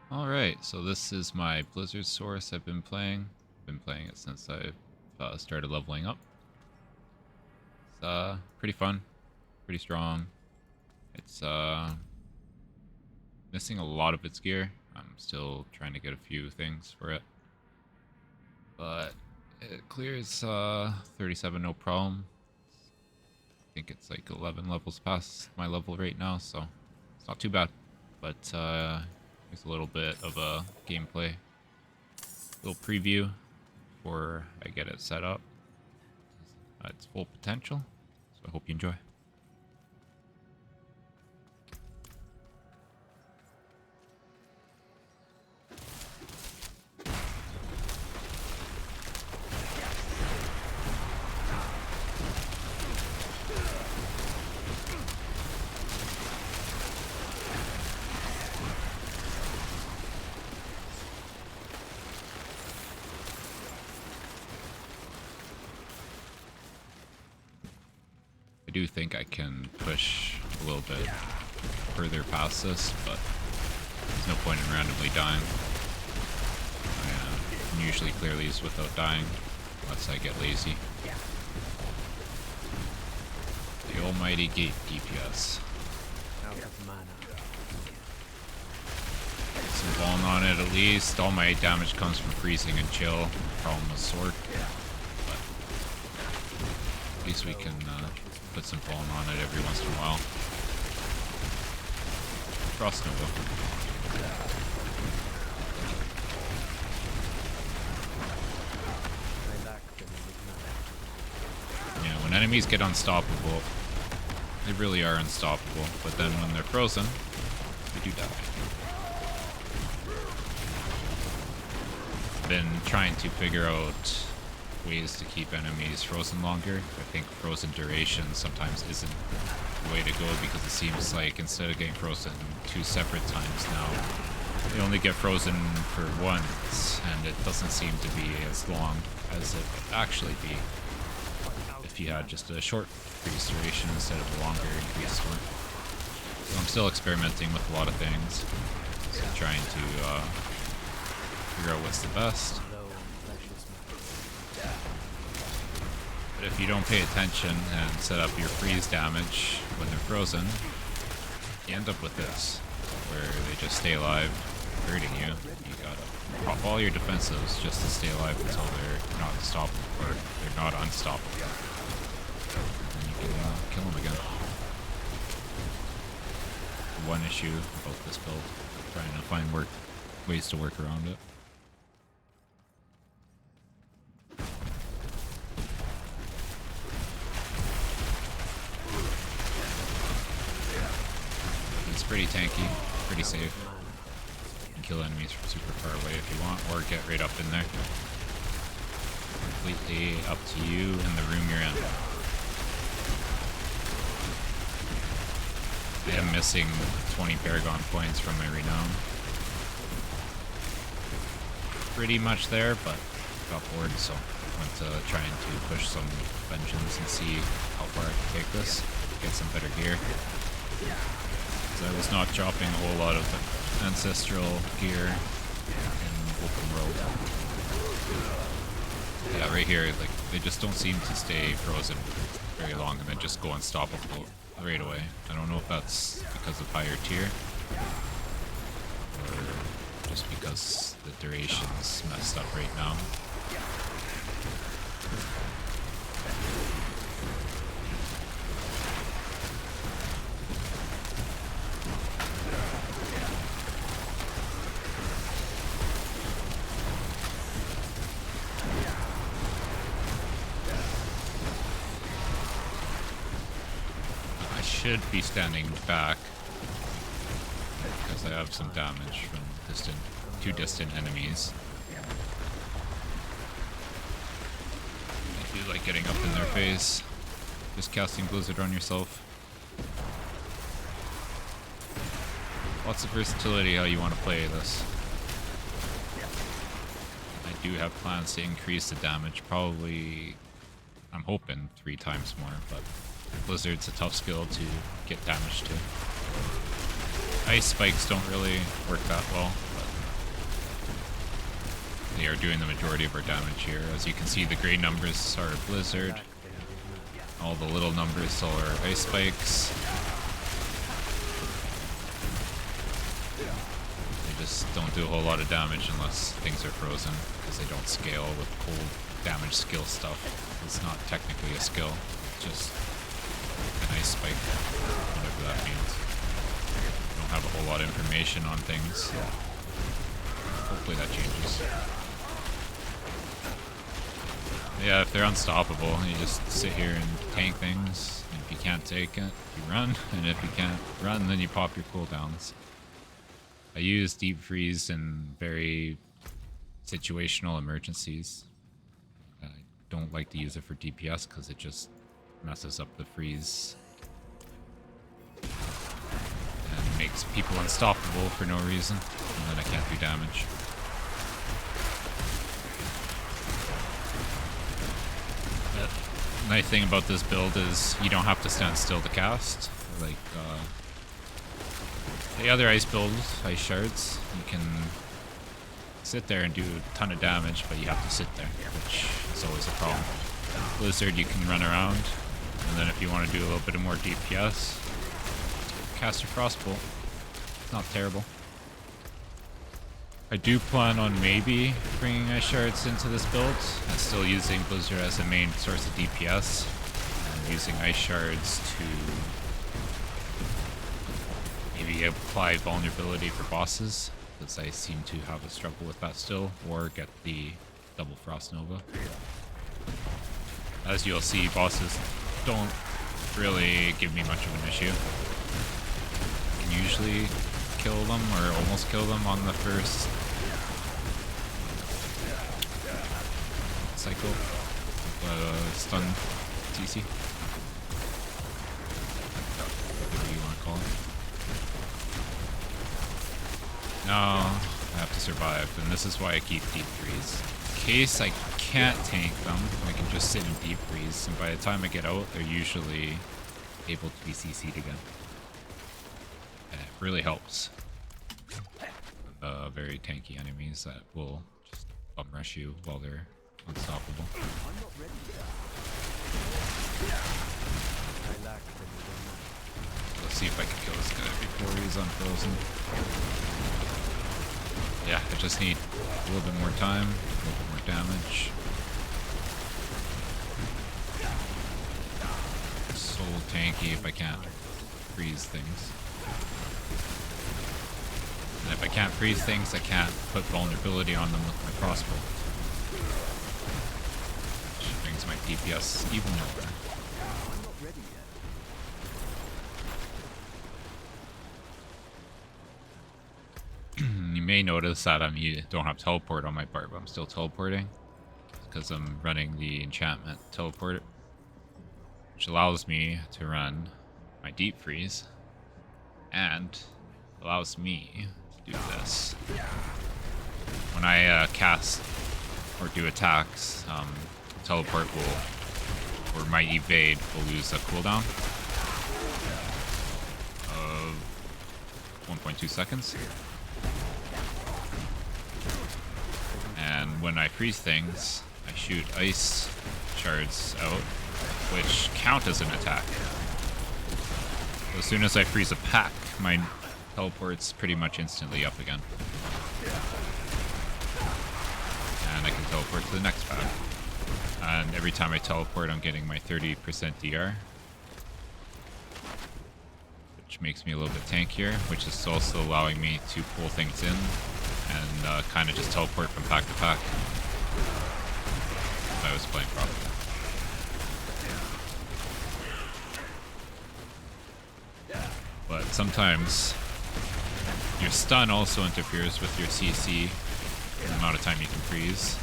Alright, so this is my Blizzard Source I've been playing. Been playing it since I started leveling up. It's pretty fun, pretty strong. It's missing a lot of its gear. I'm still trying to get a few things for it. But it clears 37 no problem. I think it's like 11 levels past my level right now, so it's not too bad. But here's a little bit of a gameplay, little preview before I get it set up. Its full potential, so I hope you enjoy. I do think I can push a little bit further past this, but there's no point in randomly dying. I can usually clear these without dying, unless I get lazy. The almighty gate DPS. Get some ballin' on it at least. All my damage comes from freezing and chill. Problem with Sorc. But at least we can put some ballin' on it every once in a while. Frost Nova. Yeah, when enemies get unstoppable, they really are unstoppable. But then when they're frozen, they do die. I've been trying to figure out ways to keep enemies frozen longer. I think frozen duration sometimes isn't the way to go, because it seems like instead of getting frozen 2 separate times now, they only get frozen for once, and it doesn't seem to be as long as it would actually be if you had just a short freeze duration instead of a longer increased one. So I'm still experimenting with a lot of things, so trying to figure out what's the best. But if you don't pay attention and set up your freeze damage when they're frozen, you end up with this, where they just stay alive, hurting you. You gotta pop all your defenses just to stay alive until they're not unstoppable, or they're not unstoppable. And you can kill them again. One issue about this build, trying to find ways to work around it. It's pretty tanky, pretty safe. You can kill enemies from super far away if you want, or get right up in there. Completely up to you and the room you're in. I am missing 20 Paragon points from my renown. Pretty much there, but got bored, so I went to trying to push some vengeance and see how far I can take this. Get some better gear. I was not dropping a whole lot of the ancestral gear in open world. Yeah, right here, like, they just don't seem to stay frozen very long and then just go unstoppable right away. I don't know if that's because of higher tier, or just because the duration's messed up right now. Should be standing back because I have some damage from two distant enemies. I do like getting up in their face, just casting Blizzard on yourself. Lots of versatility how you want to play this. I do have plans to increase the damage, probably, I'm hoping 3 times more, but Blizzard's a tough skill to get damage to. Ice spikes don't really work that well, but They are doing the majority of our damage here. As you can see, the gray numbers are Blizzard. All the little numbers are ice spikes. They just don't do a whole lot of damage unless things are frozen, because they don't scale with cold damage skill stuff. It's not technically a skill, it's just an ice spike, whatever that means. We don't have a whole lot of information on things. Hopefully that changes. Yeah, if they're unstoppable, you just sit here and tank things. And if you can't take it, you run. And if you can't run, then you pop your cooldowns. I use deep freeze in very situational emergencies. I don't like to use it for DPS because it just messes up the freeze. And makes people unstoppable for no reason. And then I can't do damage. The nice thing about this build is you don't have to stand still to cast. Like the other ice builds, ice shards, you can sit there and do a ton of damage, but you have to sit there, which is always a problem. Blizzard, you can run around, and then if you want to do a little bit of more DPS, cast your Frostbolt. It's not terrible. I do plan on maybe bringing ice shards into this build and still using Blizzard as a main source of DPS and using ice shards to maybe apply vulnerability for bosses, because I seem to have a struggle with that still, or get the double Frost Nova. As you'll see, bosses don't really give me much of an issue. I can usually kill them or almost kill them on the first cycle. Stun TC. Whatever you want to call it. No, I have to survive, and this is why I keep deep freeze. In case I can't tank them, I can just sit in deep freeze, and by the time I get out, they're usually able to be CC'd again. And it really helps. Very tanky enemies that will just bum rush you while they're unstoppable. Let's see if I can kill this guy before he's unfrozen. Yeah, I just need a little bit more time, a little bit more damage. So tanky if I can't freeze things. And if I can't freeze things, I can't put vulnerability on them with my crossbow. Which brings my DPS even lower. You may notice that I don't have teleport on my part, but I'm still teleporting. Because I'm running the enchantment teleport, which allows me to run my deep freeze and allows me to do this. When I cast or do attacks, teleport will, or my evade will lose a cooldown of 1.2 seconds. And when I freeze things, I shoot ice shards out, which count as an attack. So as soon as I freeze a pack, my teleport's pretty much instantly up again. And I can teleport to the next pack. And every time I teleport, I'm getting my 30% DR. Which makes me a little bit tankier, which is also allowing me to pull things in and kind of just teleport from pack to pack. If I was playing properly. But sometimes your stun also interferes with your CC, the amount of time you can freeze.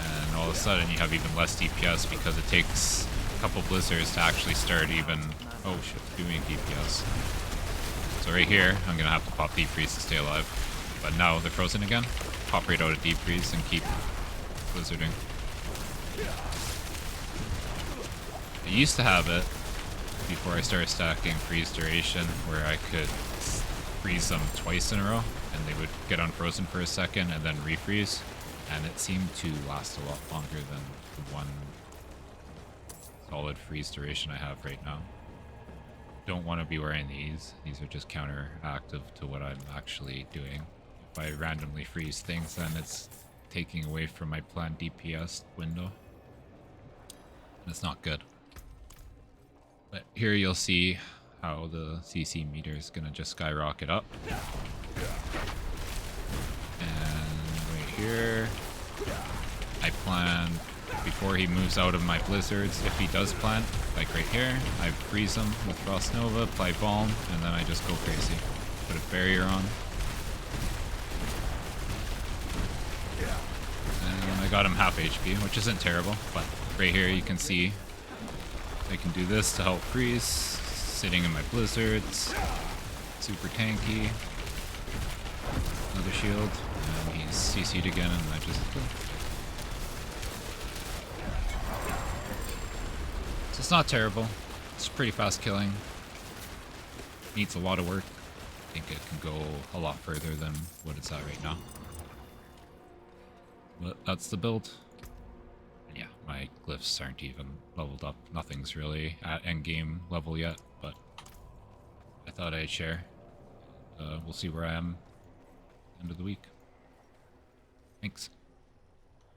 And all of a sudden you have even less DPS because it takes a couple blizzards to actually start even, oh shit, doing DPS. So right here, I'm gonna have to pop deep freeze to stay alive. But now they're frozen again. Pop right out of deep freeze and keep blizzarding. I used to have it before I started stacking freeze duration where I could freeze them twice in a row, and they would get unfrozen for a second and then refreeze, and it seemed to last a lot longer than the one solid freeze duration I have right now. Don't want to be wearing these. These are just counteractive to what I'm actually doing. If I randomly freeze things, then it's taking away from my planned DPS window. And it's not good. But here you'll see how the CC meter is going to just skyrocket up. And right here, I plan, before he moves out of my blizzards, if he does plant, like right here, I freeze him with Frost Nova, apply Balm, and then I just go crazy. Put a barrier on. And I got him half HP, which isn't terrible, but right here you can see I can do this to help freeze, sitting in my blizzards, super tanky, another shield, and he's CC'd again and I just kill. So it's not terrible, it's pretty fast killing, needs a lot of work. I think it can go a lot further than what it's at right now. But that's the build. And yeah, my glyphs aren't even leveled up. Nothing's really at endgame level yet, but I thought I'd share. We'll see where I am end of the week. Thanks.